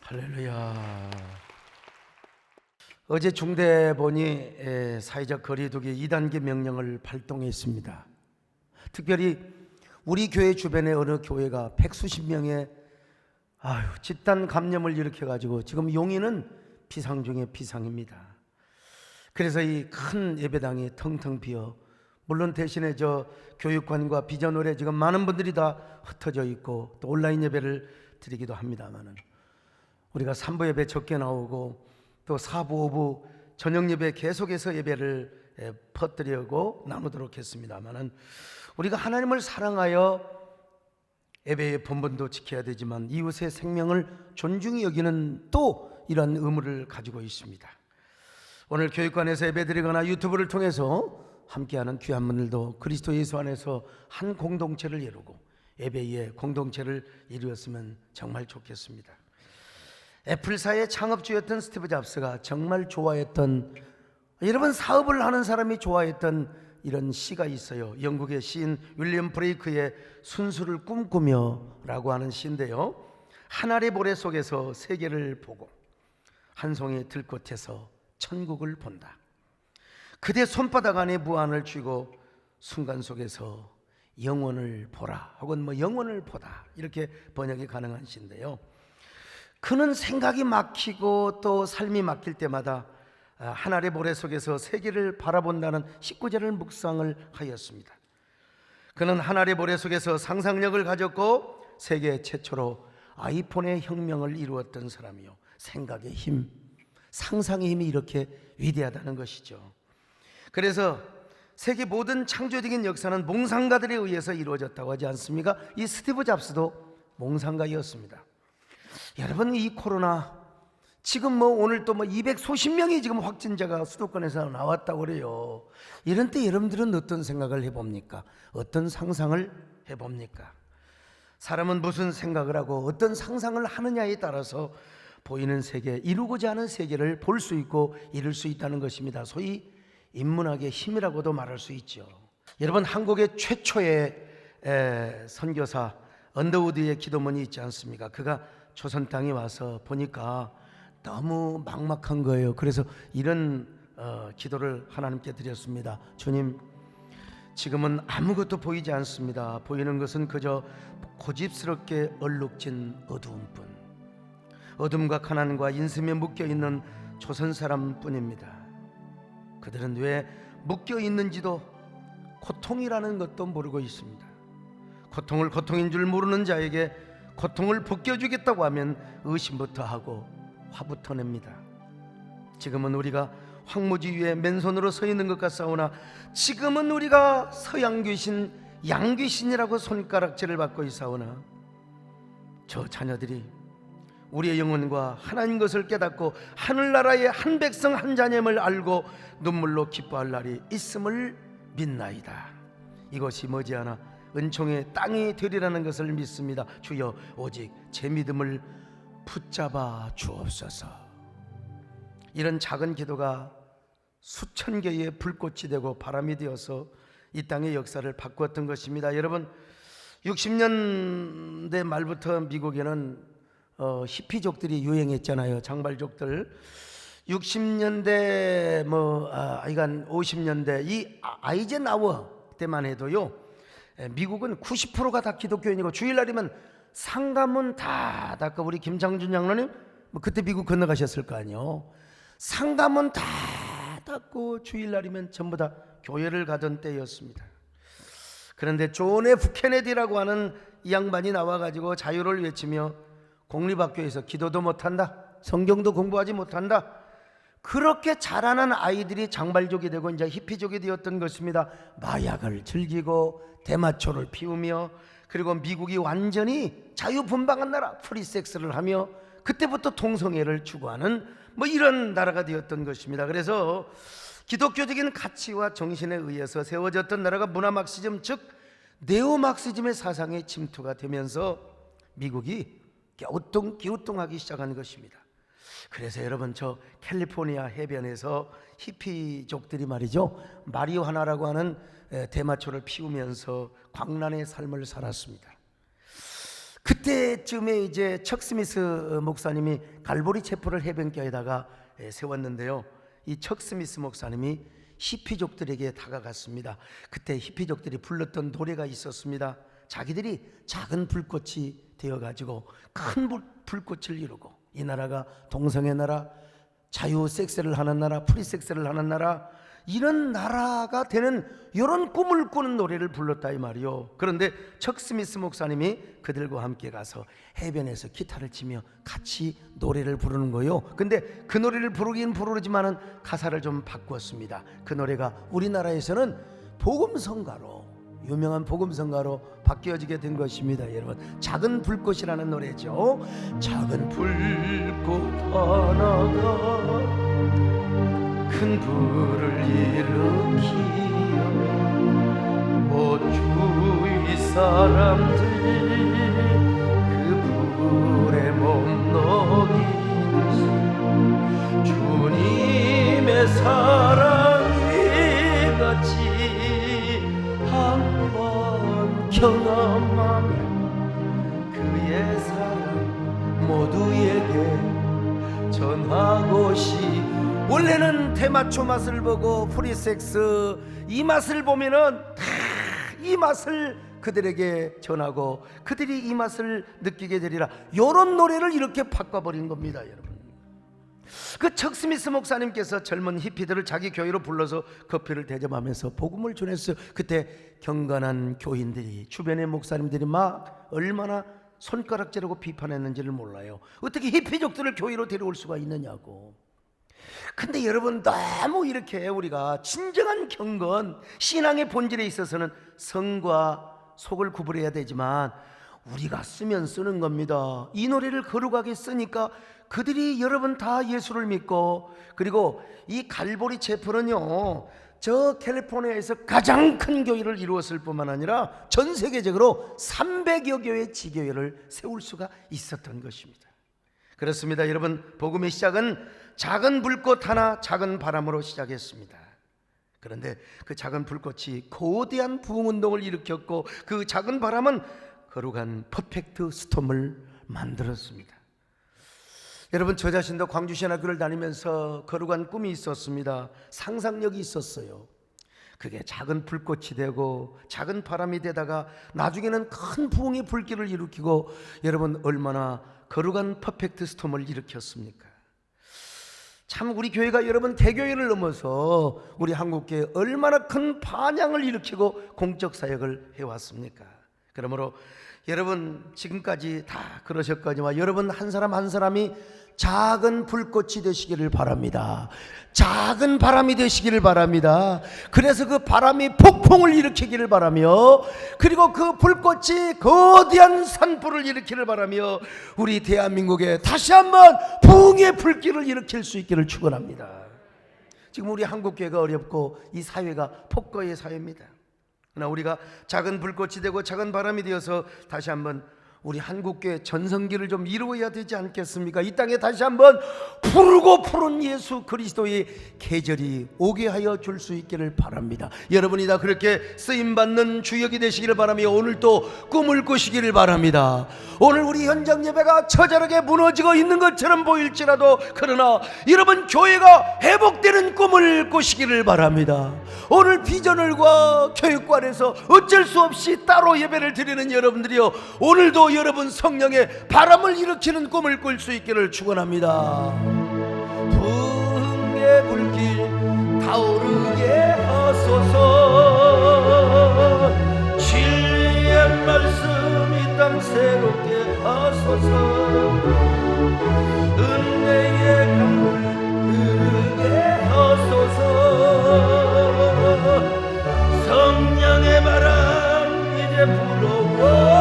할렐루야. 어제 중대본이 사회적 거리두기 2단계 명령을 발동했습니다. 특별히 우리 교회 주변에 어느 교회가 백수십 명의 집단 감염을 일으켜가지고 지금 용인은 비상 중에 비상입니다. 그래서 이 큰 예배당이 텅텅 비어, 물론 대신에 저 교육관과 비전홀에 지금 많은 분들이 다 흩어져 있고 또 온라인 예배를 드리기도 합니다만은, 우리가 3부 예배 적게 나오고 또 4부 5부 저녁 예배 계속해서 예배를 퍼뜨리고 나누도록 했습니다만은, 우리가 하나님을 사랑하여 예배의 본분도 지켜야 되지만 이웃의 생명을 존중히 여기는 또 이런 의무를 가지고 있습니다. 오늘 교육관에서 예배드리거나 유튜브를 통해서 함께하는 귀한 분들도 그리스도 예수 안에서 한 공동체를 이루고 예배의 공동체를 이루었으면 정말 좋겠습니다. 애플사의 창업주였던 스티브 잡스가 정말 좋아했던, 여러분 사업을 하는 사람이 좋아했던 이런 시가 있어요. 영국의 시인 윌리엄 브레이크의 순수를 꿈꾸며 라고 하는 시인데요, 하늘의 모래 속에서 세계를 보고 한 송이 들꽃에서 천국을 본다. 그대 손바닥 안에 무한을 쥐고 순간 속에서 영원을 보라, 혹은 영원을 보다, 이렇게 번역이 가능한 시인데요, 그는 생각이 막히고 또 삶이 막힐 때마다 하늘의 모래 속에서 세계를 바라본다는 19절을 묵상을 하였습니다. 그는 하늘의 모래 속에서 상상력을 가졌고 세계 최초로 아이폰의 혁명을 이루었던 사람이요, 생각의 힘, 상상의 힘이 이렇게 위대하다는 것이죠. 그래서 세계 모든 창조적인 역사는 몽상가들에 의해서 이루어졌다고 하지 않습니까? 이 스티브 잡스도 몽상가였습니다. 여러분, 이 코로나 지금 오늘 또 200수십 명이 지금 확진자가 수도권에서 나왔다고 그래요. 이런 때 여러분들은 어떤 생각을 해봅니까? 어떤 상상을 해봅니까? 사람은 무슨 생각을 하고 어떤 상상을 하느냐에 따라서 보이는 세계, 이루고자 하는 세계를 볼 수 있고 이룰 수 있다는 것입니다. 소위 인문학의 힘이라고도 말할 수 있죠. 여러분, 한국의 최초의 선교사 언더우드의 기도문이 있지 않습니까? 그가 조선 땅에 와서 보니까 너무 막막한 거예요. 그래서 이런 기도를 하나님께 드렸습니다. 주님, 지금은 아무것도 보이지 않습니다. 보이는 것은 그저 고집스럽게 얼룩진 어두움뿐, 어둠과 가난과 인심에 묶여있는 조선 사람뿐입니다. 그들은 왜 묶여있는지도, 고통이라는 것도 모르고 있습니다. 고통을 고통인 줄 모르는 자에게 고통을 벗겨주겠다고 하면 의심부터 하고 화부터 냅니다. 지금은 우리가 황무지 위에 맨손으로 서 있는 것 같사오나, 지금은 우리가 서양귀신, 양귀신이라고 손가락질을 받고 있사오나, 저 자녀들이 우리의 영혼과 하나님 것을 깨닫고 하늘나라의 한 백성 한 자녀임을 알고 눈물로 기뻐할 날이 있음을 믿나이다. 이것이 머지않아 은총의 땅이 되리라는 것을 믿습니다. 주여, 오직 제 믿음을 붙잡아 주옵소서. 이런 작은 기도가 수천 개의 불꽃이 되고 바람이 되어서 이 땅의 역사를 바꾸었던 것입니다. 여러분, 60년대 말부터 미국에는 히피족들이 유행했잖아요. 장발족들. 60년대 하여간 50년대 이 아이젠하워 때만 해도요, 미국은 90%가 다 기독교인이고 주일날이면 상가문 다 닫고, 우리 김창준 장로님 그때 미국 건너가셨을 거 아니에요. 상가문 다 닫고 주일날이면 전부 다 교회를 가던 때였습니다. 그런데 존 F 케네디라고 하는 이 양반이 나와가지고 자유를 외치며 공립학교에서 기도도 못한다, 성경도 공부하지 못한다, 그렇게 자라난 아이들이 장발족이 되고 이제 히피족이 되었던 것입니다. 마약을 즐기고 대마초를 피우며, 그리고 미국이 완전히 자유분방한 나라, 프리섹스를 하며 그때부터 동성애를 추구하는 이런 나라가 되었던 것입니다. 그래서 기독교적인 가치와 정신에 의해서 세워졌던 나라가 문화막시즘, 즉 네오막시즘의 사상에 침투가 되면서 미국이 기우뚱하기 시작한 것입니다. 그래서 여러분, 저 캘리포니아 해변에서 히피족들이 말이죠, 마리화나라고 하는 대마초를 피우면서 광란의 삶을 살았습니다. 그때쯤에 이제 척 스미스 목사님이 갈보리 체포를 해변가에다가 세웠는데요. 이 척 스미스 목사님이 히피족들에게 다가갔습니다. 그때 히피족들이 불렀던 노래가 있었습니다. 자기들이 작은 불꽃이 되어가지고 큰 불꽃을 이루고, 이 나라가 동성애 나라, 자유 섹스를 하는 나라, 프리 섹스를 하는 나라, 이런 나라가 되는 이런 꿈을 꾸는 노래를 불렀다 이 말이요. 그런데 척 스미스 목사님이 그들과 함께 가서 해변에서 기타를 치며 같이 노래를 부르는 거예요. 근데 그 노래를 부르긴 부르지만은 가사를 좀 바꾸었습니다. 그 노래가 우리나라에서는 복음성가로, 유명한 복음성가로 바뀌어지게 된 것입니다. 여러분, 작은 불꽃이라는 노래죠. 작은 불꽃 하나가 큰 불을 일으키어 곧 주위 사람들 그 불에 몸 녹이듯이 주님의 사랑이 같이 한번 경험하면 그의 사랑 모두에게 전하고 싶. 원래는 대마초 맛을 보고 프리섹스 이 맛을 보면은 이 맛을 그들에게 전하고 그들이 이 맛을 느끼게 되리라, 이런 노래를 이렇게 바꿔버린 겁니다. 여러분, 그 척 스미스 목사님께서 젊은 히피들을 자기 교회로 불러서 커피를 대접하면서 복음을 전했어요. 그때 경건한 교인들이, 주변의 목사님들이 막 얼마나 손가락질하고 비판했는지를 몰라요. 어떻게 히피족들을 교회로 데려올 수가 있느냐고. 근데 여러분, 너무 이렇게 우리가 진정한 경건, 신앙의 본질에 있어서는 성과 속을 구분해야 되지만 우리가 쓰면 쓰는 겁니다. 이 노래를 거룩하게 쓰니까 그들이 여러분 다 예수를 믿고, 그리고 이 갈보리 체포는요, 저 캘리포니아에서 가장 큰 교회를 이루었을 뿐만 아니라 전 세계적으로 300여 교회 지교회를 세울 수가 있었던 것입니다. 그렇습니다. 여러분, 복음의 시작은 작은 불꽃 하나, 작은 바람으로 시작했습니다. 그런데 그 작은 불꽃이 거대한 부흥운동을 일으켰고, 그 작은 바람은 거룩한 퍼펙트 스톰을 만들었습니다. 여러분, 저 자신도 광주신학교를 다니면서 거룩한 꿈이 있었습니다. 상상력이 있었어요. 그게 작은 불꽃이 되고 작은 바람이 되다가 나중에는 큰 부흥의 불길을 일으키고, 여러분 얼마나 거룩한 퍼펙트 스톰을 일으켰습니까? 참 우리 교회가 여러분 개교회를 넘어서 우리 한국교회 얼마나 큰 반향을 일으키고 공적 사역을 해왔습니까? 그러므로 여러분 지금까지 다 그러셨거니와 여러분 한 사람 한 사람이 작은 불꽃이 되시기를 바랍니다. 작은 바람이 되시기를 바랍니다. 그래서 그 바람이 폭풍을 일으키기를 바라며, 그리고 그 불꽃이 거대한 산불을 일으키기를 바라며, 우리 대한민국에 다시 한번 부흥의 불길을 일으킬 수 있기를 축원합니다. 지금 우리 한국교회가 어렵고 이 사회가 폭거의 사회입니다. 그러나 우리가 작은 불꽃이 되고 작은 바람이 되어서 다시 한번 우리 한국교회 전성기를 좀 이루어야 되지 않겠습니까? 이 땅에 다시 한번 푸르고 푸른 예수 그리스도의 계절이 오게 하여 줄 수 있기를 바랍니다. 여러분이 다 그렇게 쓰임받는 주역이 되시기를 바라며 오늘도 꿈을 꾸시기를 바랍니다. 오늘 우리 현장 예배가 처절하게 무너지고 있는 것처럼 보일지라도, 그러나 여러분 교회가 회복되는 꿈을 꾸시기를 바랍니다. 오늘 비전을과 교육관에서 어쩔 수 없이 따로 예배를 드리는 여러분들이요, 오늘도 여러분 성령의 바람을 일으키는 꿈을 꿀 수 있기를 축원합니다. 부흥의 불길 타오르게 하소서. 진리의 말씀 이 땅 새롭게 하소서. 은혜의 강물 흐르게 하소서. 성령의 바람 이제 불어와.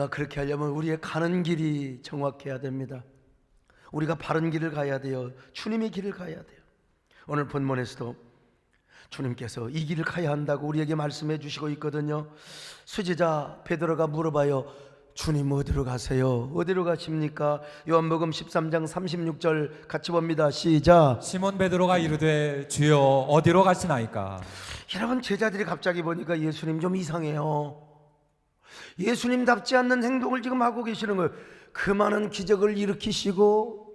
우리가 그렇게 하려면 우리의 가는 길이 정확해야 됩니다. 우리가 바른 길을 가야 돼요. 주님의 길을 가야 돼요. 오늘 본문에서도 주님께서 이 길을 가야 한다고 우리에게 말씀해 주시고 있거든요. 수제자 베드로가 물어봐요. 주님 어디로 가세요? 어디로 가십니까? 요한복음 13장 36절 같이 봅니다. 시작. 시몬 베드로가 이르되 주여 어디로 가시나이까? 여러분, 제자들이 갑자기 보니까 예수님 좀 이상해요. 예수님답지 않는 행동을 지금 하고 계시는 거예요. 그 많은 기적을 일으키시고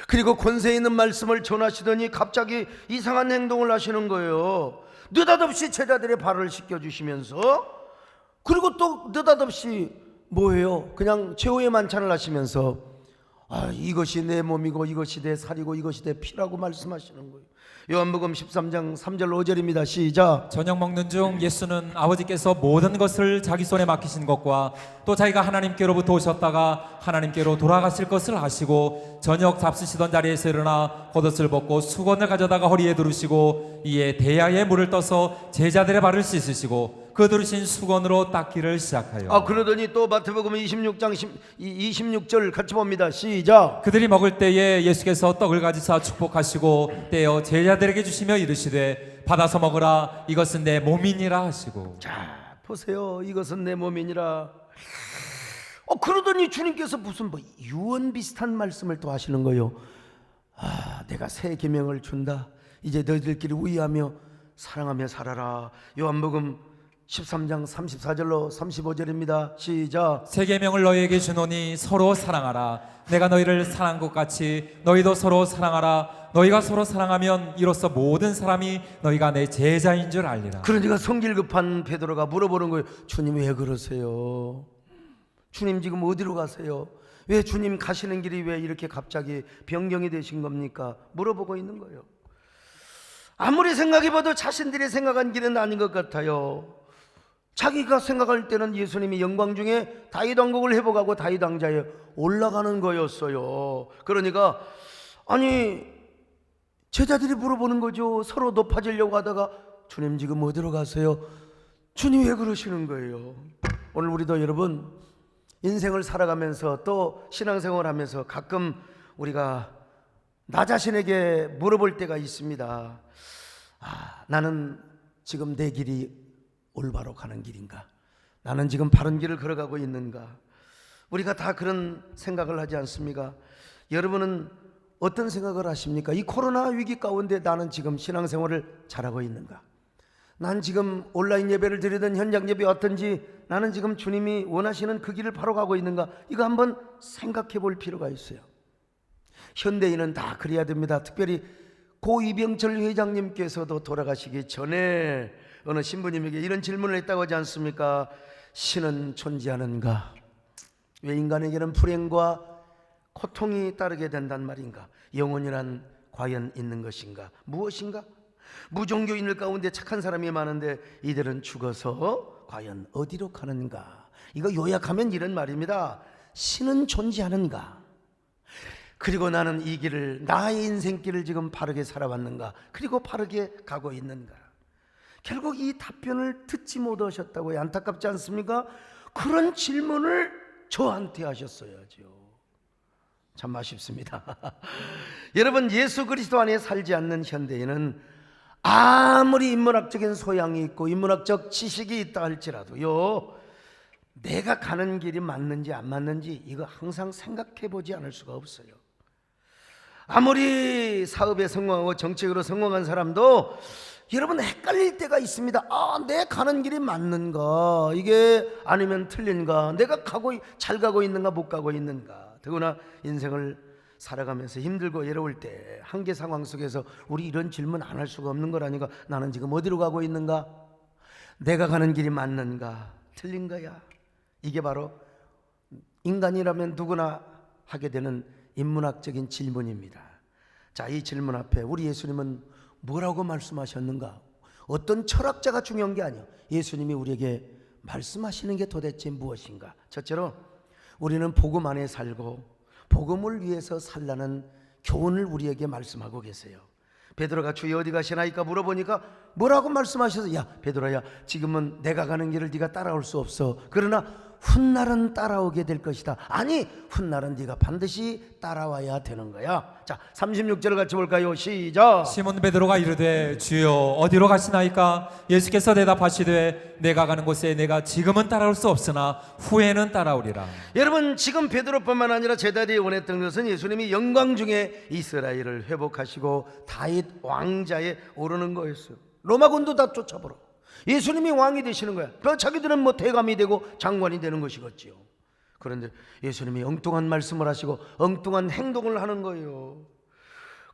그리고 권세 있는 말씀을 전하시더니 갑자기 이상한 행동을 하시는 거예요. 느닷없이 제자들의 발을 씻겨주시면서, 그리고 또 느닷없이 뭐예요? 그냥 최후의 만찬을 하시면서 이것이 내 몸이고 이것이 내 살이고 이것이 내 피라고 말씀하시는 거예요. 요한복음 13장 3절 5절입니다. 시작. 저녁 먹는 중 예수는 아버지께서 모든 것을 자기 손에 맡기신 것과 또 자기가 하나님께로부터 오셨다가 하나님께로 돌아가실 것을 아시고 저녁 잡수시던 자리에서 일어나 겉옷을 벗고 수건을 가져다가 허리에 두르시고 이에 대야에 물을 떠서 제자들의 발을 씻으시고 그 두르신 수건으로 닦기를 시작하여 그러더니 또 마태복음 26장 26절 같이 봅니다. 시작. 그들이 먹을 때에 예수께서 떡을 가지사 축복하시고 떼어 제자들에게 주시며 이르시되 받아서 먹으라 이것은 내 몸이니라 하시고. 자, 보세요. 이것은 내 몸이니라. 그러더니 주님께서 무슨 유언 비슷한 말씀을 또 하시는 거예요. 내가 새 계명을 준다. 이제 너희들끼리 우애하며 사랑하며 살아라. 요한복음 13장 34절로 35절입니다. 시작. 새 계명을 너희에게 주노니 서로 사랑하라. 내가 너희를 사랑한 것 같이 너희도 서로 사랑하라. 너희가 서로 사랑하면 이로써 모든 사람이 너희가 내 제자인 줄 알리라. 그러니까 성질 급한 베드로가 물어보는 거예요. 주님 왜 그러세요? 주님 지금 어디로 가세요? 왜 주님 가시는 길이 왜 이렇게 갑자기 변경이 되신 겁니까? 물어보고 있는 거예요. 아무리 생각해봐도 자신들이 생각한 길은 아닌 것 같아요. 자기가 생각할 때는 예수님이 영광 중에 다윗 왕국을 회복하고 다윗 왕자에 올라가는 거였어요. 그러니까 제자들이 물어보는 거죠. 서로 높아지려고 하다가 주님 지금 어디로 가세요? 주님 왜 그러시는 거예요? 오늘 우리도 여러분 인생을 살아가면서 또 신앙생활을 하면서 가끔 우리가 나 자신에게 물어볼 때가 있습니다. 나는 지금 내 길이 올바로 가는 길인가? 나는 지금 바른 길을 걸어가고 있는가? 우리가 다 그런 생각을 하지 않습니까? 여러분은 어떤 생각을 하십니까? 이 코로나 위기 가운데 나는 지금 신앙생활을 잘하고 있는가? 난 지금 온라인 예배를 드리던 현장 예배 어떤지, 나는 지금 주님이 원하시는 그 길을 바로 가고 있는가? 이거 한번 생각해 볼 필요가 있어요. 현대인은 다 그래야 됩니다. 특별히 고 이병철 회장님께서도 돌아가시기 전에 어느 신부님에게 이런 질문을 했다고 하지 않습니까? 신은 존재하는가? 왜 인간에게는 불행과 고통이 따르게 된단 말인가? 영혼이란 과연 있는 것인가? 무엇인가? 무종교인들 가운데 착한 사람이 많은데 이들은 죽어서 과연 어디로 가는가? 이거 요약하면 이런 말입니다. 신은 존재하는가? 그리고 나는 이 길을, 나의 인생길을 지금 바르게 살아왔는가? 그리고 바르게 가고 있는가? 결국 이 답변을 듣지 못하셨다고요. 안타깝지 않습니까? 그런 질문을 저한테 하셨어야죠. 참 아쉽습니다. 여러분, 예수 그리스도 안에 살지 않는 현대인은 아무리 인문학적인 소양이 있고 인문학적 지식이 있다 할지라도요, 내가 가는 길이 맞는지 안 맞는지 이거 항상 생각해 보지 않을 수가 없어요. 아무리 사업에 성공하고 정책으로 성공한 사람도 여러분 헷갈릴 때가 있습니다. 내 가는 길이 맞는가? 이게 아니면 틀린가? 내가 잘 가고 있는가 못 가고 있는가? 더구나 인생을 살아가면서 힘들고 외로울 때 한계 상황 속에서 우리 이런 질문 안 할 수가 없는 거라니까. 나는 지금 어디로 가고 있는가? 내가 가는 길이 맞는가? 틀린 거야? 이게 바로 인간이라면 누구나 하게 되는 인문학적인 질문입니다. 자, 이 질문 앞에 우리 예수님은 뭐라고 말씀하셨는가? 어떤 철학자가 중요한 게 아니에요. 예수님이 우리에게 말씀하시는 게 도대체 무엇인가? 첫째로 우리는 복음 안에 살고 복음을 위해서 살라는 교훈을 우리에게 말씀하고 계세요. 베드로가 주여 어디 가시나이까 물어보니까 뭐라고 말씀하셔서, 야 베드로야, 지금은 내가 가는 길을 네가 따라올 수 없어. 그러나 훗날은 따라오게 될 것이다. 아니, 훗날은 네가 반드시 따라와야 되는 거야. 자, 36절을 같이 볼까요? 시작. 시몬 베드로가 이르되 주여 어디로 가시나이까? 예수께서 대답하시되 내가 가는 곳에 내가 지금은 따라올 수 없으나 후에는 따라오리라. 여러분, 지금 베드로뿐만 아니라 제자들이 원했던 것은 예수님이 영광 중에 이스라엘을 회복하시고 다윗 왕자에 오르는 거였어요. 로마군도 다 쫓아버려. 예수님이 왕이 되시는 거야. 그래서 자기들은 뭐 대감이 되고 장관이 되는 것이겠지요. 그런데 예수님이 엉뚱한 말씀을 하시고 엉뚱한 행동을 하는 거예요.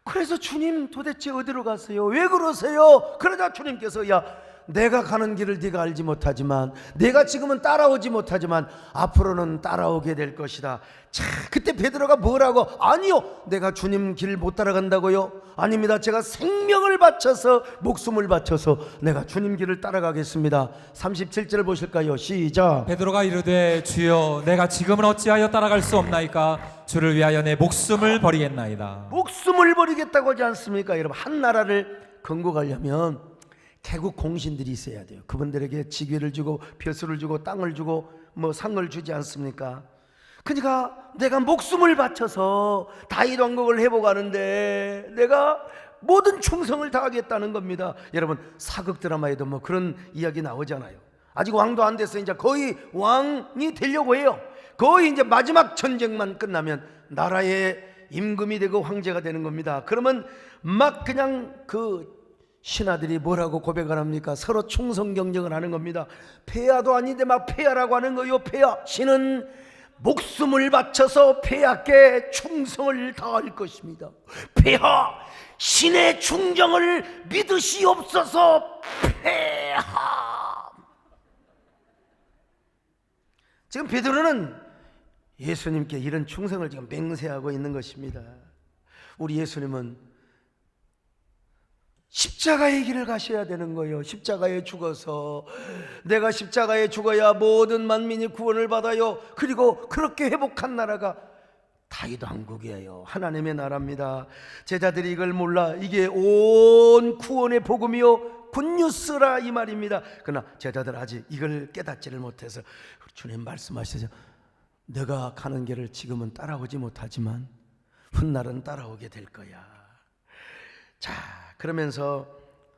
그래서 주님 도대체 어디로 가세요? 왜 그러세요? 그러자 주님께서 야, 내가 가는 길을 네가 알지 못하지만, 내가 지금은 따라오지 못하지만 앞으로는 따라오게 될 것이다. 자, 그때 베드로가 뭐라고? 아니요, 내가 주님 길 못 따라간다고요? 아닙니다. 제가 생명을 바쳐서, 목숨을 바쳐서 내가 주님 길을 따라가겠습니다. 37절 보실까요? 시작. 베드로가 이르되 주여 내가 지금은 어찌하여 따라갈 수 없나이까? 주를 위하여 내 목숨을 버리겠나이다. 목숨을 버리겠다고 하지 않습니까? 여러분, 한 나라를 건국하려면 개국 공신들이 있어야 돼요. 그분들에게 직위를 주고 벼슬을 주고 땅을 주고 뭐 상을 주지 않습니까? 그러니까 내가 목숨을 바쳐서 다윗 왕국을 회복하는데 내가 모든 충성을 다하겠다는 겁니다. 여러분, 사극 드라마에도 뭐 그런 이야기 나오잖아요. 아직 왕도 안 돼서 이제 거의 왕이 되려고 해요. 거의 이제 마지막 전쟁만 끝나면 나라의 임금이 되고 황제가 되는 겁니다. 그러면 막 그냥 그 신하들이 뭐라고 고백을 합니까? 서로 충성 경쟁을 하는 겁니다. 폐하도 아닌데 막 폐하라고 하는 거요. 폐하, 신은 목숨을 바쳐서 폐하께 충성을 다할 것입니다. 폐하, 신의 충정을 믿으시옵소서. 폐하. 지금 베드로는 예수님께 이런 충성을 지금 맹세하고 있는 것입니다. 우리 예수님은 십자가의 길을 가셔야 되는 거예요. 십자가에 죽어서 내가 십자가에 죽어야 모든 만민이 구원을 받아요. 그리고 그렇게 회복한 나라가 다윗 왕국이에요. 하나님의 나라입니다. 제자들이 이걸 몰라. 이게 온 구원의 복음이요 굿뉴스라 이 말입니다. 그러나 제자들 아직 이걸 깨닫지를 못해서 주님 말씀하시죠. 내가 가는 길을 지금은 따라오지 못하지만 훗날은 따라오게 될 거야. 자, 그러면서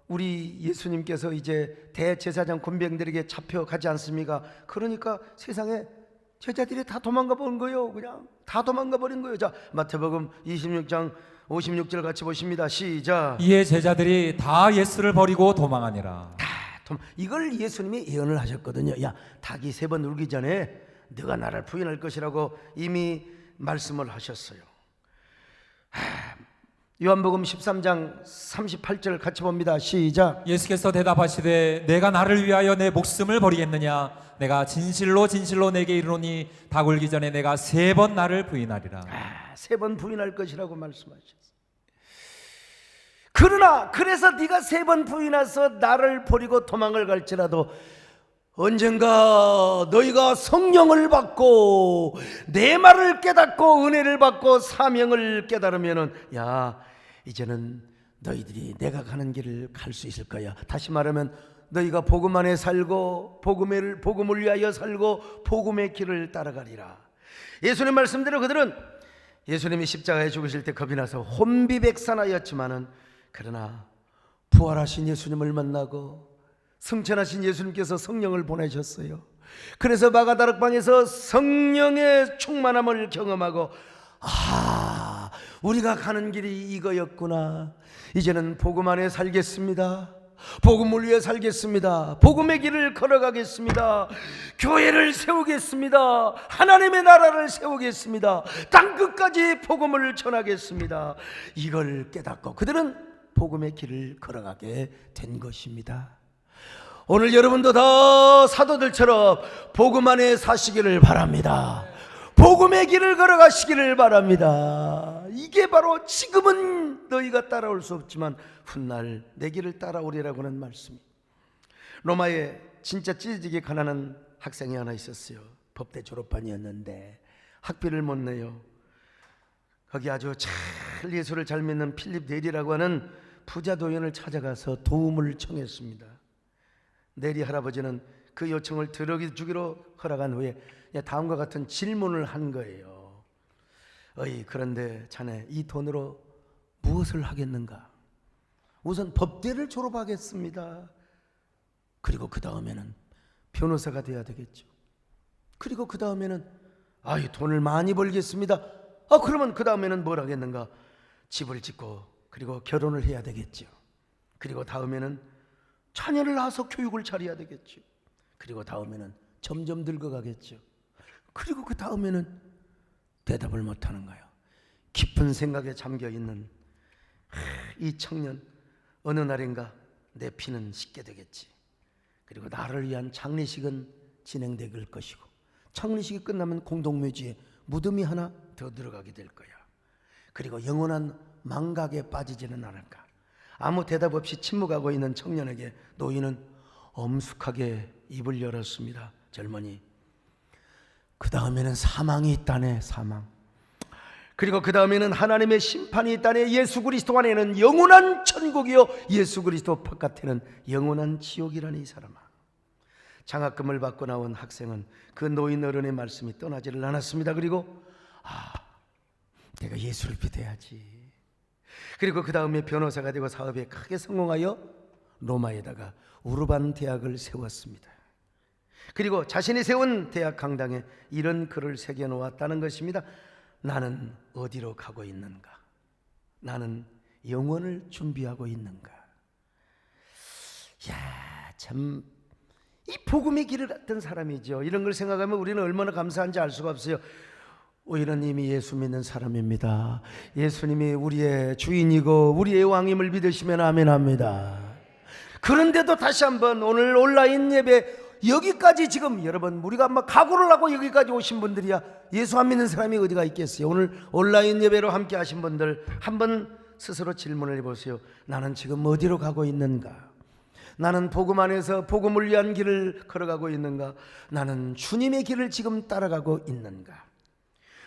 우리 예수님께서 이제 대제사장 군병들에게 잡혀가지 않습니까? 그러니까 세상에 제자들이 다 도망가 버린 거예요. 그냥 다 도망가 버린 거예요. 자, 마태복음 26장 56절 같이 보십니다. 시작. 이에 제자들이 다 예수를 버리고 도망하니라. 이걸 예수님이 예언을 하셨거든요. 야, 닭이 3번 울기 전에 네가 나를 부인할 것이라고 이미 말씀을 하셨어요. 요한복음 13장 38절 같이 봅니다. 시작. 예수께서 대답하시되 내가 나를 위하여 내 목숨을 버리겠느냐? 내가 진실로 진실로 내게 이르노니 닭 울기 전에 내가 3번 나를 부인하리라. 3번 부인할 것이라고 말씀하셨어요. 그러나 그래서 네가 3번 부인해서 나를 버리고 도망을 갈지라도 언젠가 너희가 성령을 받고 내 말을 깨닫고 은혜를 받고 사명을 깨달으면은 야, 이제는 너희들이 내가 가는 길을 갈 수 있을 거야. 다시 말하면 너희가 복음 안에 살고 복음을 위하여 살고 복음의 길을 따라가리라. 예수님 말씀대로 그들은 예수님이 십자가에 죽으실 때 겁이 나서 혼비백산하였지만은 그러나 부활하신 예수님을 만나고 승천하신 예수님께서 성령을 보내셨어요. 그래서 마가다락방에서 성령의 충만함을 경험하고 우리가 가는 길이 이거였구나. 이제는 복음 안에 살겠습니다. 복음을 위해 살겠습니다. 복음의 길을 걸어가겠습니다. 교회를 세우겠습니다. 하나님의 나라를 세우겠습니다. 땅끝까지 복음을 전하겠습니다. 이걸 깨닫고 그들은 복음의 길을 걸어가게 된 것입니다. 오늘 여러분도 다 사도들처럼 복음 안에 사시기를 바랍니다. 복음의 길을 걸어가시기를 바랍니다. 이게 바로 지금은 너희가 따라올 수 없지만 훗날 내 길을 따라오리라고 하는 말씀입니다. 로마에 진짜 찢어지게 가난한 학생이 하나 있었어요. 법대 졸업반이었는데 학비를 못 내요. 거기 아주 잘 예수를 잘 믿는 필립 네리라고 하는 부자 도인을 찾아가서 도움을 청했습니다. 네리 할아버지는 그 요청을 들어주기로 허락한 후에 다음과 같은 질문을 한 거예요. 어이, 그런데 자네 이 돈으로 무엇을 하겠는가? 우선 법대를 졸업하겠습니다. 그리고 그 다음에는 변호사가 돼야 되겠죠. 그리고 그 다음에는 돈을 많이 벌겠습니다. 그러면 그 다음에는 뭘 하겠는가? 집을 짓고 그리고 결혼을 해야 되겠죠. 그리고 다음에는 자녀를 낳아서 교육을 잘해야 되겠죠. 그리고 다음에는 점점 늙어가겠죠. 그리고 그 다음에는 대답을 못하는 거예요. 깊은 생각에 잠겨있는 이 청년, 어느 날인가 내 피는 씻게 되겠지. 그리고 나를 위한 장례식은 진행될 것이고, 장례식이 끝나면 공동묘지에 무덤이 하나 더 들어가게 될 거야. 그리고 영원한 망각에 빠지지는 않을까. 아무 대답 없이 침묵하고 있는 청년에게 노인은 엄숙하게 입을 열었습니다. 젊은이, 그 다음에는 사망이 있다네. 사망. 그리고 그 다음에는 하나님의 심판이 있다네. 예수 그리스도 안에는 영원한 천국이요, 예수 그리스도 바깥에는 영원한 지옥이라니. 이 사람아. 장학금을 받고 나온 학생은 그 노인 어른의 말씀이 떠나지를 않았습니다. 그리고 내가 예수를 믿어야지. 그리고 그 다음에 변호사가 되고 사업에 크게 성공하여 로마에다가 우르반 대학을 세웠습니다. 그리고 자신이 세운 대학 강당에 이런 글을 새겨놓았다는 것입니다. 나는 어디로 가고 있는가? 나는 영원을 준비하고 있는가? 참, 이 복음의 길을 갔던 사람이죠. 이런 걸 생각하면 우리는 얼마나 감사한지 알 수가 없어요. 오히려 이미 예수 믿는 사람입니다. 예수님이 우리의 주인이고 우리의 왕임을 믿으시면 아멘합니다. 그런데도 다시 한번 오늘 온라인 예배, 여기까지 지금 여러분 우리가 각오를 하고 여기까지 오신 분들이야 예수 안 믿는 사람이 어디가 있겠어요? 오늘 온라인 예배로 함께 하신 분들 한번 스스로 질문을 해보세요. 나는 지금 어디로 가고 있는가? 나는 복음 안에서 복음을 위한 길을 걸어가고 있는가? 나는 주님의 길을 지금 따라가고 있는가?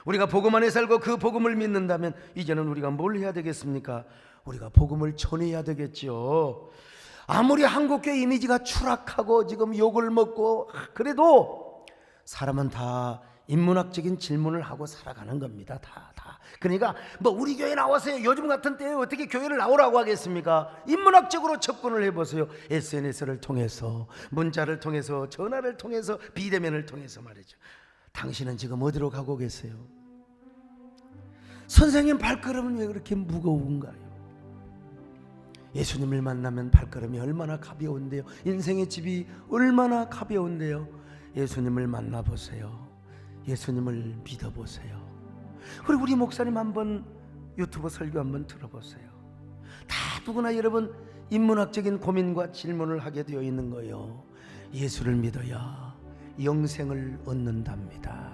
우리가 복음 안에 살고 그 복음을 믿는다면 이제는 우리가 뭘 해야 되겠습니까? 우리가 복음을 전해야 되겠죠. 아무리 한국교회 이미지가 추락하고 지금 욕을 먹고 그래도 사람은 다 인문학적인 질문을 하고 살아가는 겁니다. 다. 그러니까 우리 교회 나와서요, 요즘 같은 때에 어떻게 교회를 나오라고 하겠습니까? 인문학적으로 접근을 해보세요. SNS를 통해서, 문자를 통해서, 전화를 통해서, 비대면을 통해서 말이죠. 당신은 지금 어디로 가고 계세요? 선생님 발걸음은 왜 그렇게 무거운가요? 예수님을 만나면 발걸음이 얼마나 가벼운데요. 인생의 집이 얼마나 가벼운데요. 예수님을 만나보세요. 예수님을 믿어보세요. 그리고 우리 목사님 한번 유튜브 설교 한번 들어보세요. 다 누구나 여러분 인문학적인 고민과 질문을 하게 되어 있는 거예요. 예수를 믿어야 영생을 얻는답니다.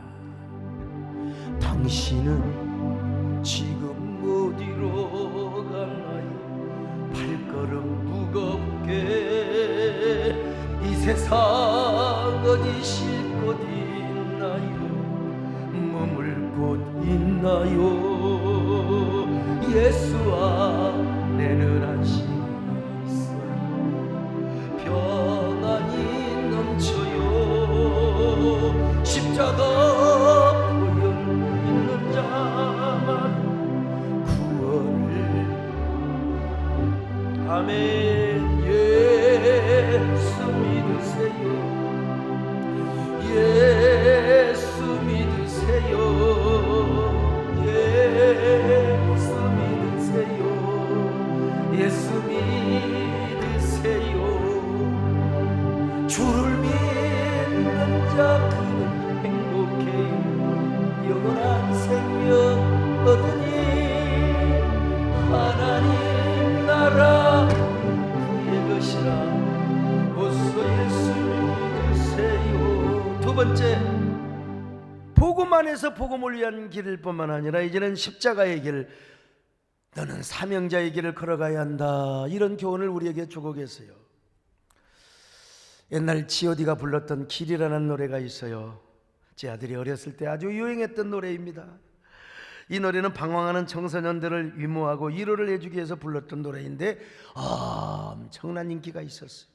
당신은 지금 어디로 가나요? 발걸음 무겁게 이 세상 어디 쉴 곳 있나요? 머물 곳 있나요? 예수 안에는 안식이 있어요. 평안이 넘쳐요. 십자가 보혈 있는 자만 구원을. 아멘. 예수 믿으세요. 예수 믿으세요. 예수 믿으세요. 예수 믿으세요. 주를 믿는 자 그는 행복해요. 영원한 생명 얻으니 하나님 나라 그의 것이라. 어서 예수 믿으세요. 두 번째, 복음 안에서 복음을 위한 길일 뿐만 아니라 이제는 십자가의 길, 너는 사명자의 길을 걸어가야 한다. 이런 교훈을 우리에게 주고 계세요. 옛날 G.O.D가 불렀던 길이라는 노래가 있어요. 제 아들이 어렸을 때 아주 유행했던 노래입니다. 이 노래는 방황하는 청소년들을 위로하고 위로를 해주기 위해서 불렀던 노래인데 엄청난 인기가 있었어요.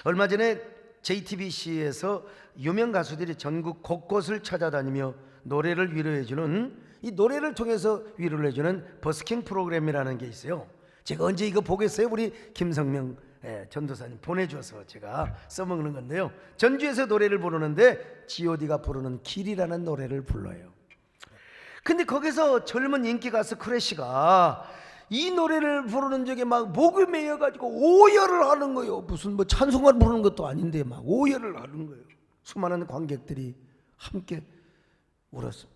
얼마 전에 JTBC에서 유명 가수들이 전국 곳곳을 찾아다니며 노래를 위로해주는, 이 노래를 통해서 위로를 해주는 버스킹 프로그램이라는 게 있어요. 제가 언제 이거 보겠어요? 우리 김성명 전도사님 보내줘서 제가 써먹는 건데요. 전주에서 노래를 부르는데 G.O.D가 부르는 길이라는 노래를 불러요. 근데 거기서 젊은 인기 가수 크래쉬가 이 노래를 부르는 적에 막 목을 메여가지고 오열을 하는 거예요. 무슨 뭐 찬송가를 부르는 것도 아닌데 막 오열을 하는 거예요. 수많은 관객들이 함께 울었어요.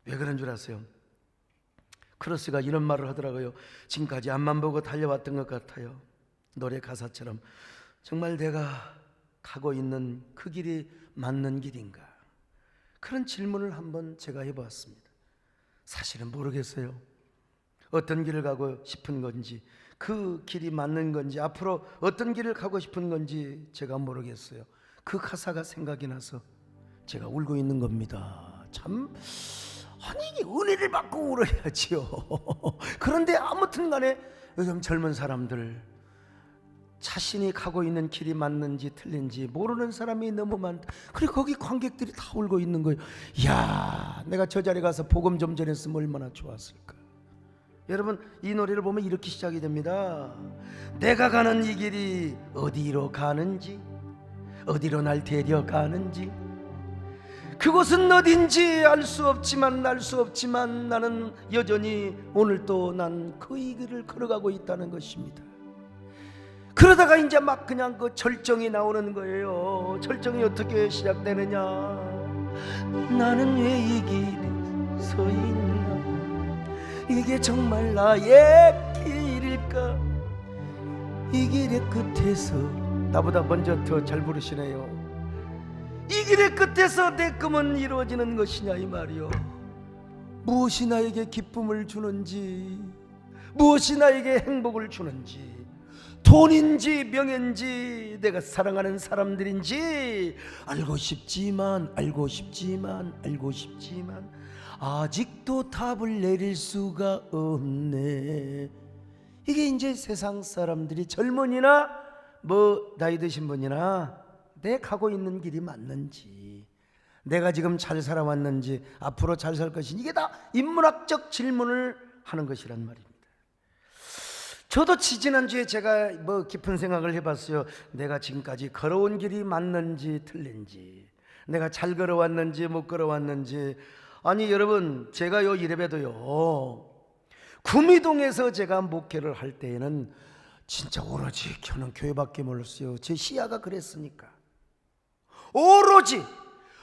왜 그런 줄 아세요? 크로스가 이런 말을 하더라고요. 지금까지 앞만 보고 달려왔던 것 같아요. 노래 가사처럼 정말 내가 가고 있는 그 길이 맞는 길인가? 그런 질문을 한번 제가 해보았습니다. 사실은 모르겠어요. 어떤 길을 가고 싶은 건지, 그 길이 맞는 건지, 앞으로 어떤 길을 가고 싶은 건지 제가 모르겠어요. 그 가사가 생각이 나서 제가 울고 있는 겁니다. 참, 아니 이게 은혜를 받고 울어야지요. 그런데 아무튼 간에 요즘 젊은 사람들 자신이 가고 있는 길이 맞는지 틀린지 모르는 사람이 너무 많다. 그리고 거기 관객들이 다 울고 있는 거예요. 이야, 내가 저 자리에 가서 복음 좀 전했으면 얼마나 좋았을까. 여러분, 이 노래를 보면 이렇게 시작이 됩니다. 내가 가는 이 길이 어디로 가는지, 어디로 날 데려가는지, 그곳은 어딘지 알 수 없지만 나는 여전히 오늘도 난 그 이 길을 걸어가고 있다는 것입니다. 그러다가 이제 막 그냥 그 절정이 나오는 거예요. 절정이 어떻게 시작되느냐. 나는 왜 이 길에 서 있나? 이게 정말 나의 길일까? 이 길의 끝에서, 나보다 먼저 더 잘 부르시네요. 이 길의 끝에서 내 꿈은 이루어지는 것이냐 이 말이요. 무엇이 나에게 기쁨을 주는지, 무엇이 나에게 행복을 주는지, 돈인지 명예인지 내가 사랑하는 사람들인지 알고 싶지만 아직도 답을 내릴 수가 없네. 이게 이제 세상 사람들이 젊은이나 뭐 나이 드신 분이나 내 가고 있는 길이 맞는지, 내가 지금 잘 살아왔는지, 앞으로 잘 살 것인지, 이게 다 인문학적 질문을 하는 것이란 말입니다. 저도 지난주에 제가 뭐 깊은 생각을 해봤어요. 내가 지금까지 걸어온 길이 맞는지 틀린지, 내가 잘 걸어왔는지 못 걸어왔는지. 아니 여러분, 제가 요 이래봬도요, 구미동에서 제가 목회를 할 때에는 진짜 오로지 저는 교회밖에 몰랐어요. 제 시야가 그랬으니까. 오로지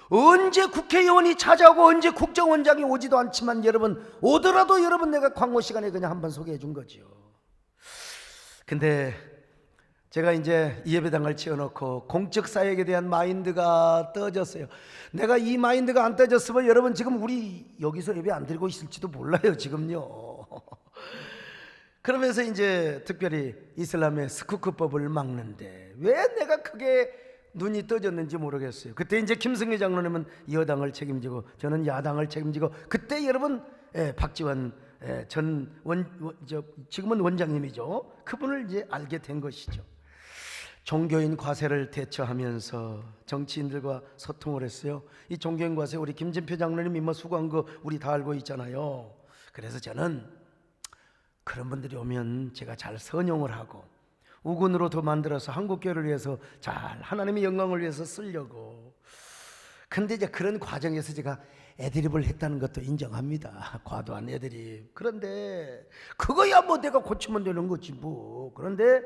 언제 국회의원이 찾아오고 언제 국정원장이 오지도 않지만 여러분, 오더라도 여러분 내가 광고 시간에 그냥 한번 소개해 준 거죠. 근데 제가 이제 예배당을 지어놓고 공적 사역에 대한 마인드가 떠졌어요. 내가 이 마인드가 안 떠졌으면 여러분 지금 우리 여기서 예배 안 드리고 있을지도 몰라요 지금요. 그러면서 이제 특별히 이슬람의 스쿠크법을 막는데 왜 내가 크게 눈이 떠졌는지 모르겠어요. 그때 이제 김승희 장로님은 여당을 책임지고 저는 야당을 책임지고, 그때 여러분 박지원 지금은 원장님이죠. 그분을 이제 알게 된 것이죠. 종교인 과세를 대처하면서 정치인들과 소통을 했어요. 이 종교인 과세 우리 김진표 장로님이 뭐 수고한 거 우리 다 알고 있잖아요. 그래서 저는 그런 분들이 오면 제가 잘 선용을 하고 우군으로 더 만들어서 한국교회를 위해서 잘 하나님의 영광을 위해서 쓰려고. 근데 이제 그런 과정에서 제가 애드립을 했다는 것도 인정합니다. 과도한 애드립. 그런데 그거야 뭐 내가 고치면 되는 거지 뭐. 그런데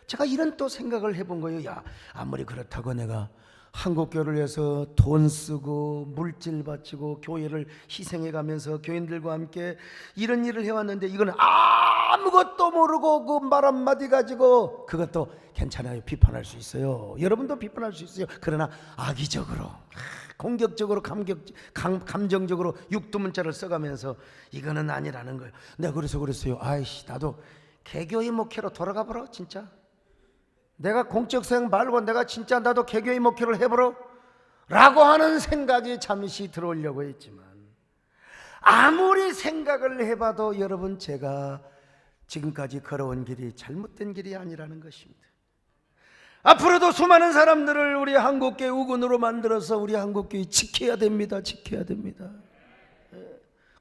제가 이런 또 생각을 해본 거예요. 야, 아무리 그렇다고 내가 한국교회를 위해서 돈 쓰고 물질 바치고 교회를 희생해가면서 교인들과 함께 이런 일을 해왔는데 이거는 아무것도 모르고 그 말 한마디 가지고, 그것도 괜찮아요. 비판할 수 있어요. 여러분도 비판할 수 있어요. 그러나 악의적으로 공격적으로 감정적으로 육두문자를 써가면서 이거는 아니라는 거예요. 내가 그래서 그랬어요. 아이씨, 나도 개교의 목회로 돌아가 보라. 진짜 내가 공적생 말고 내가 진짜 나도 개교의 목회를 해보라 라고 하는 생각이 잠시 들어오려고 했지만, 아무리 생각을 해봐도 여러분 제가 지금까지 걸어온 길이 잘못된 길이 아니라는 것입니다. 앞으로도 수많은 사람들을 우리 한국교회 우군으로 만들어서 우리 한국교회 지켜야 됩니다. 지켜야 됩니다.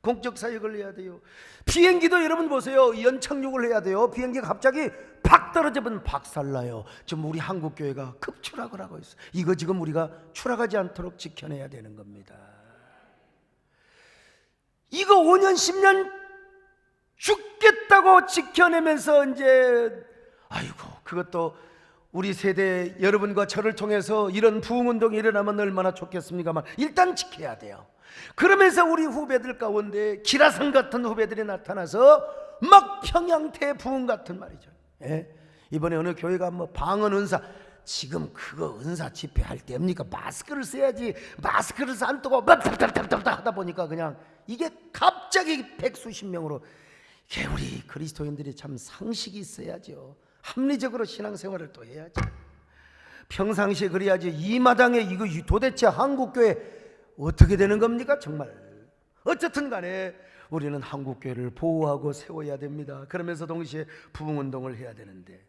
공적 사역을 해야 돼요. 비행기도 여러분 보세요. 연착륙을 해야 돼요. 비행기가 갑자기 팍 떨어지면 박살나요. 지금 우리 한국교회가 급추락을 하고 있어요. 이거 지금 우리가 추락하지 않도록 지켜내야 되는 겁니다. 이거 5년 10년 죽겠다고 지켜내면서 이제 아이고 그것도 우리 세대 여러분과 저를 통해서 이런 부흥운동이 일어나면 얼마나 좋겠습니까만 일단 지켜야 돼요. 그러면서 우리 후배들 가운데 기라성 같은 후배들이 나타나서 막 평양태 부흥 같은 말이죠. 예? 이번에 어느 교회가 뭐 방언 은사, 지금 그거 은사 집회할 때입니까? 마스크를 써야지. 마스크를 안 뜨고 하다 보니까 그냥 이게 갑자기 100수십 명으로. 이게 우리 그리스도인들이 참 상식이 있어야죠. 합리적으로 신앙생활을 또 해야죠. 평상시에 그래야지. 이 마당에 이거 도대체 한국교회 어떻게 되는 겁니까? 정말. 어쨌든 간에 우리는 한국교회를 보호하고 세워야 됩니다. 그러면서 동시에 부흥운동을 해야 되는데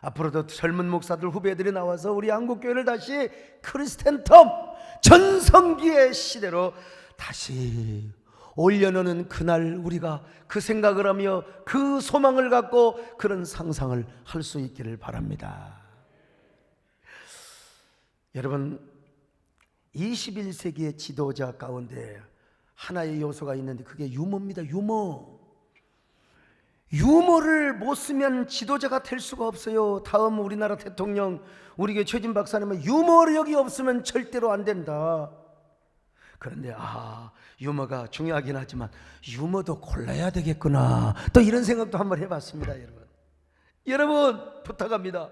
앞으로도 젊은 목사들 후배들이 나와서 우리 한국교회를 다시 크리스텐텀 전성기의 시대로 다시 올려놓는 그날 우리가 그 생각을 하며 그 소망을 갖고 그런 상상을 할 수 있기를 바랍니다. 여러분 21세기의 지도자 가운데 하나의 요소가 있는데 그게 유머입니다. 유머를 못 쓰면 지도자가 될 수가 없어요. 다음 우리나라 대통령 우리 교회 최진 박사님은 유머력이 없으면 절대로 안 된다. 그런데 유머가 중요하긴 하지만 유머도 골라야 되겠구나. 또 이런 생각도 한번 해봤습니다. 여러분 부탁합니다.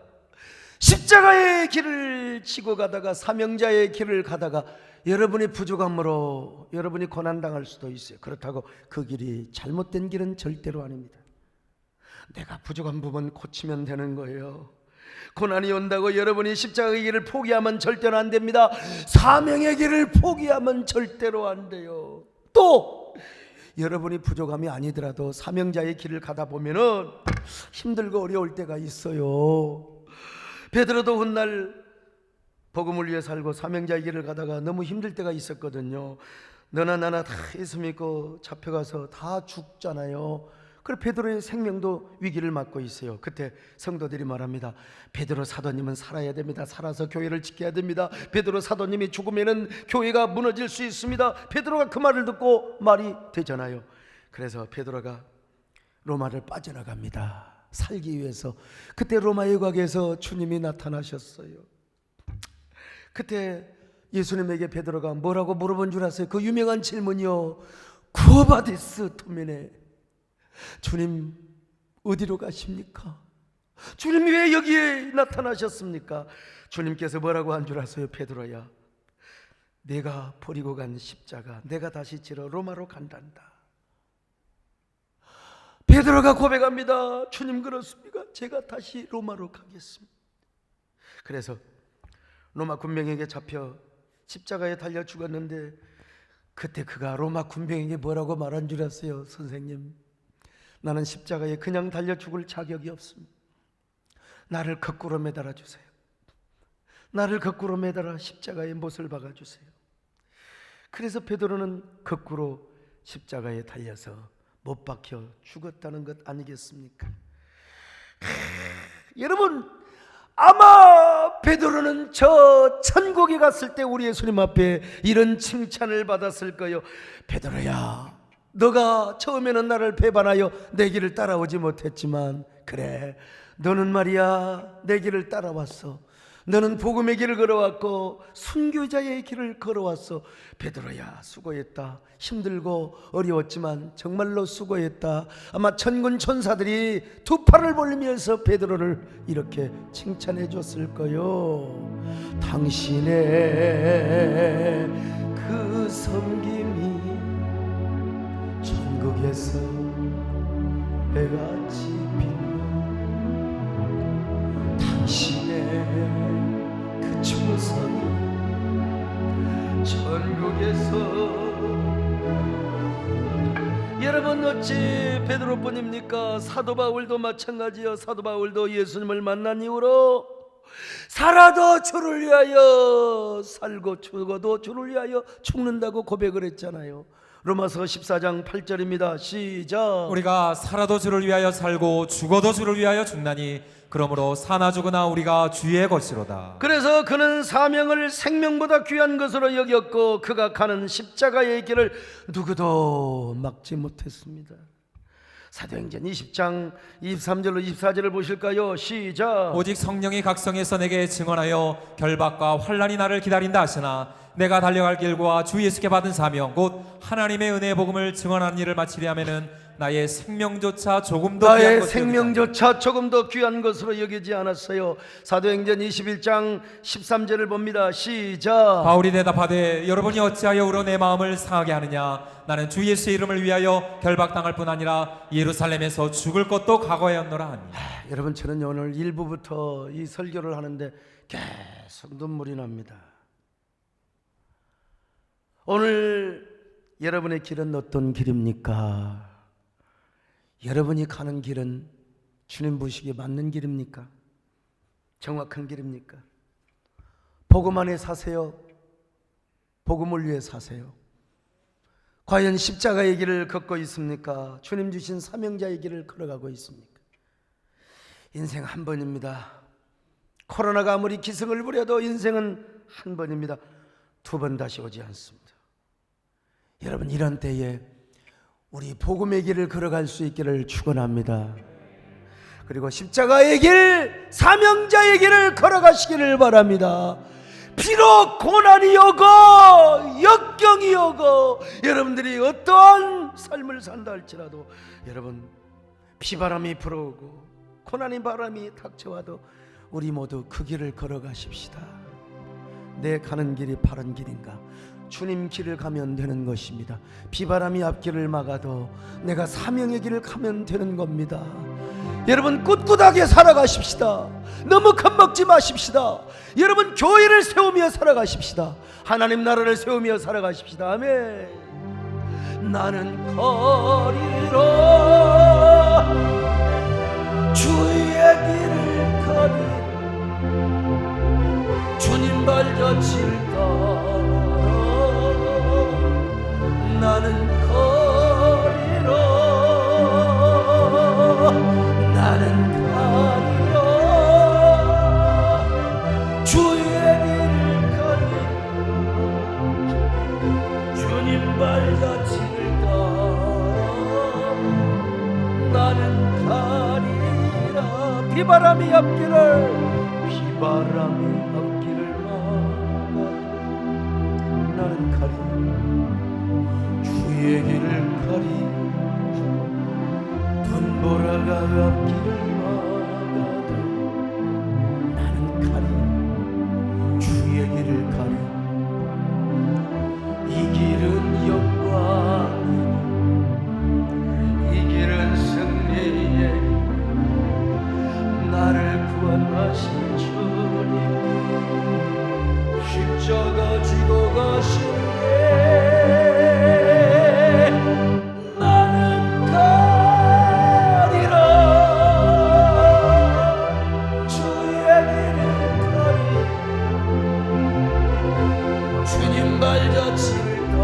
십자가의 길을 치고 가다가 사명자의 길을 가다가 여러분이 부족함으로 여러분이 고난당할 수도 있어요. 그렇다고 그 길이 잘못된 길은 절대로 아닙니다. 내가 부족한 부분 고치면 되는 거예요. 고난이 온다고 여러분이 십자가의 길을 포기하면 절대로 안 됩니다. 사명의 길을 포기하면 절대로 안 돼요. 또 여러분이 부족함이 아니더라도 사명자의 길을 가다 보면은 힘들고 어려울 때가 있어요. 베드로도 훗날 복음을 위해 살고 사명자의 길을 가다가 너무 힘들 때가 있었거든요. 너나 나나 다 예수 믿고 잡혀가서 다 죽잖아요. 그래 베드로의 생명도 위기를 맞고 있어요. 그때 성도들이 말합니다. 베드로 사도님은 살아야 됩니다. 살아서 교회를 지켜야 됩니다. 베드로 사도님이 죽으면은 교회가 무너질 수 있습니다. 베드로가 그 말을 듣고 말이 되잖아요. 그래서 베드로가 로마를 빠져나갑니다. 살기 위해서. 그때 로마 외곽에서 주님이 나타나셨어요. 그때 예수님에게 베드로가 뭐라고 물어본 줄 아세요? 그 유명한 질문이요. 구어바디스 토메네. 주님 어디로 가십니까? 주님 왜 여기에 나타나셨습니까? 주님께서 뭐라고 한 줄 아세요? 베드로야, 내가 버리고 간 십자가 내가 다시 지러 로마로 간단다. 베드로가 고백합니다. 주님 그렇습니까? 제가 다시 로마로 가겠습니다. 그래서 로마 군병에게 잡혀 십자가에 달려 죽었는데 그때 그가 로마 군병에게 뭐라고 말한 줄 아세요? 선생님, 나는 십자가에 그냥 달려 죽을 자격이 없습니다. 나를 거꾸로 매달아 주세요. 나를 거꾸로 매달아 십자가에 못을 박아 주세요. 그래서 베드로는 거꾸로 십자가에 달려서 못 박혀 죽었다는 것 아니겠습니까? 여러분, 아마 베드로는 저 천국에 갔을 때 우리 예수님 앞에 이런 칭찬을 받았을 거예요. 베드로야, 너가 처음에는 나를 배반하여 내 길을 따라오지 못했지만 그래, 너는 말이야 내 길을 따라왔어. 너는 복음의 길을 걸어왔고 순교자의 길을 걸어왔어. 베드로야, 수고했다. 힘들고 어려웠지만 정말로 수고했다. 아마 천군 천사들이 두 팔을 벌리면서 베드로를 이렇게 칭찬해 줬을 거요. 당신의 그 섬김이 천국에서 해같이 빛나. 당신의 그 충성이 천국에서. 여러분, 어찌 베드로뿐입니까? 사도 바울도 마찬가지요. 사도 바울도 예수님을 만난 이후로 살아도 주를 위하여 살고 죽어도 주를 위하여 죽는다고 고백을 했잖아요. 로마서 14장 8절입니다. 시작. 우리가 살아도 주를 위하여 살고 죽어도 주를 위하여 죽나니 그러므로 사나 죽으나 우리가 주의 것이로다. 그래서 그는 사명을 생명보다 귀한 것으로 여겼고 그가 가는 십자가의 길을 누구도 막지 못했습니다. 사도행전 20장 23절로 24절을 보실까요? 시작. 오직 성령이 각성해서 내게 증언하여 결박과 환난이 나를 기다린다 하시나 내가 달려갈 길과 주 예수께 받은 사명 곧 하나님의 은혜의 복음을 증언하는 일을 마치려 하면은 나의 생명조차 조금도 귀한 나의 것이 생명조차 조금도 귀한 것으로 여기지 않았어요. 사도행전 21장 13절을 봅니다. 시작. 바울이 대답하되 여러분이 어찌하여 우러 내 마음을 상하게 하느냐 나는 주 예수의 이름을 위하여 결박당할 뿐 아니라 예루살렘에서 죽을 것도 각오하였노라 하니. 여러분 저는 오늘 일부부터 이 설교를 하는데 계속 눈물이 납니다. 오늘 여러분의 길은 어떤 길입니까? 여러분이 가는 길은 주님 보시기에 맞는 길입니까? 정확한 길입니까? 복음 안에 사세요? 복음을 위해 사세요? 과연 십자가의 길을 걷고 있습니까? 주님 주신 사명자의 길을 걸어가고 있습니까? 인생 한 번입니다. 코로나가 아무리 기승을 부려도 인생은 한 번입니다. 두 번 다시 오지 않습니다. 여러분 이런 때에 우리 복음의 길을 걸어갈 수 있기를 축원합니다. 그리고 십자가의 길, 사명자의 길을 걸어가시기를 바랍니다. 비록 고난이 오고 역경이 오고 여러분들이 어떠한 삶을 산다 할지라도 여러분 비바람이 불어오고 고난의 바람이 닥쳐와도 우리 모두 그 길을 걸어가십시다. 내 가는 길이 바른 길인가? 주님 길을 가면 되는 것입니다. 비바람이 앞길을 막아도 내가 사명의 길을 가면 되는 겁니다. 여러분 꿋꿋하게 살아가십시다. 너무 겁먹지 마십시다. 여러분 교회를 세우며 살아가십시다. 하나님 나라를 세우며 살아가십시다. 아멘. 나는 거리로 주의 길을 거리 주님 발자취를 따라 나는 거리로 주의 길을 가리 주님 발자취를 따라 나는 가리라. 비바람이 앞길을 막아 나는 가리 주의 길을 가리 눈보라가 앞길을 막아도 나는 가리 주의 길을 가리 이 길은 영광이니 이 길은 승리의 나를 구원하신 주님 십자가 지고 가신 게 나는 가리라. 주의 길을 가리 주님 발자취를 따라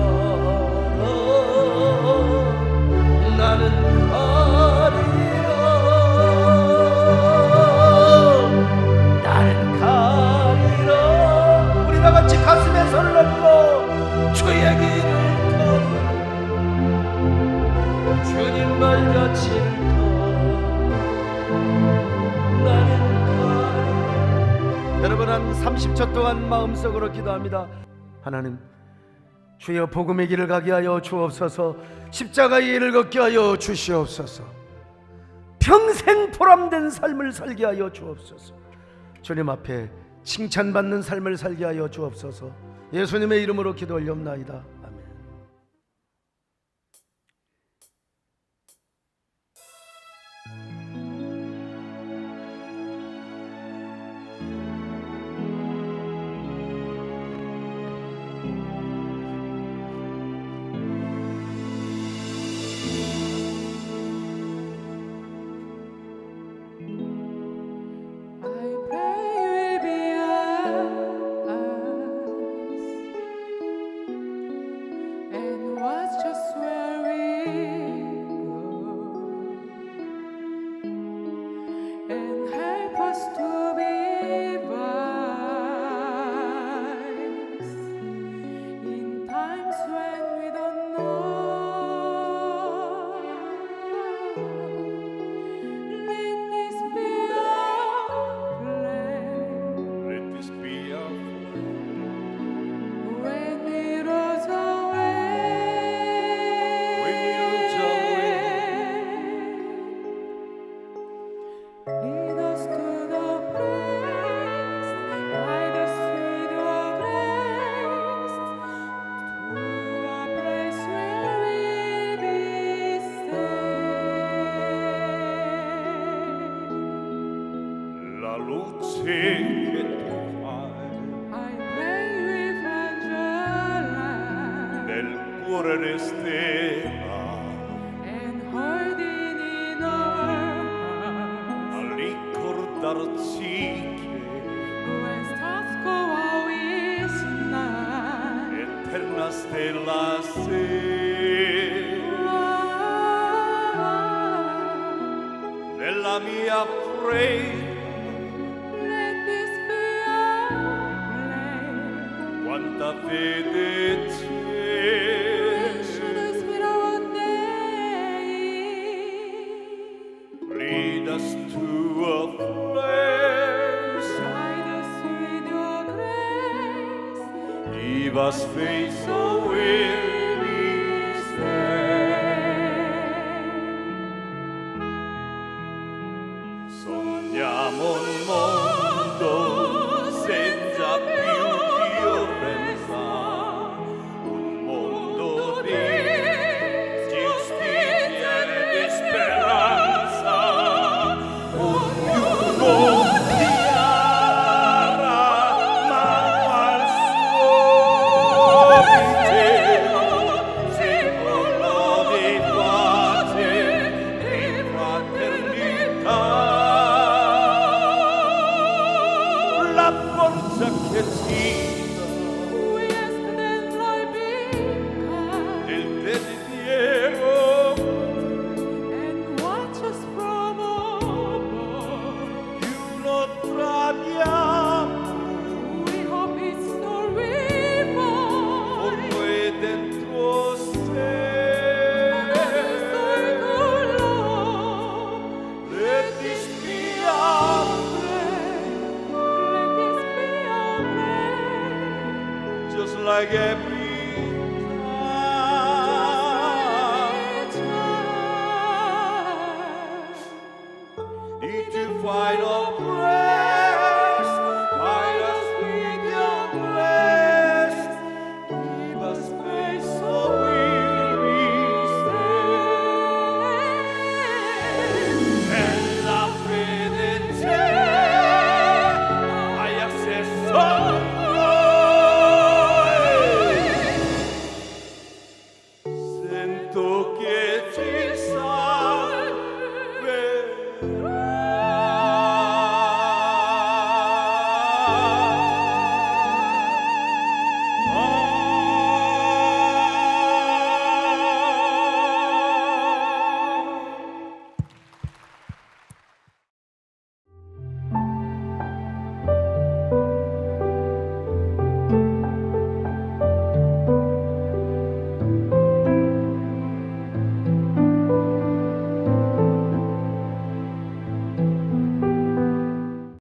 나는 가리라. 나는 가리라. 우리 다같이 가슴에 손을 얹고 주의 길을 가리 주님 발자취를 나는 가리. 여러분 한 30초 동안 마음속으로 기도합니다. 하나님 주여 복음의 길을 가게 하여 주옵소서. 십자가의 길을 걷게 하여 주시옵소서. 평생 보람된 삶을 살게 하여 주옵소서. 주님 앞에 칭찬받는 삶을 살게 하여 주옵소서. 예수님의 이름으로 기도 올려옵나이다. 아멘. I pray la luce che tu hai I pray with Angela nel cuore resterà and holding in our a hearts. ricordarci che When stars go out is night. eterna stella sei nella mia preghiera Let this be our place. quanta fede c'è Should us with our day. lead us to a place Guide us with your grace. give us faith so we'll be saved sogniamo un mondo senza più violenza un mondo di giustizia e di speranza ognuno diara mano al suo pensiero simbolo di pace e fraternità la forza che ci dà We ask that Lord be kind il desiderio and watch us from above. di uno traviamo We hope it's no con rival. noi dentro sé Restore the Lord. let this be our Let this be our prayer. just like every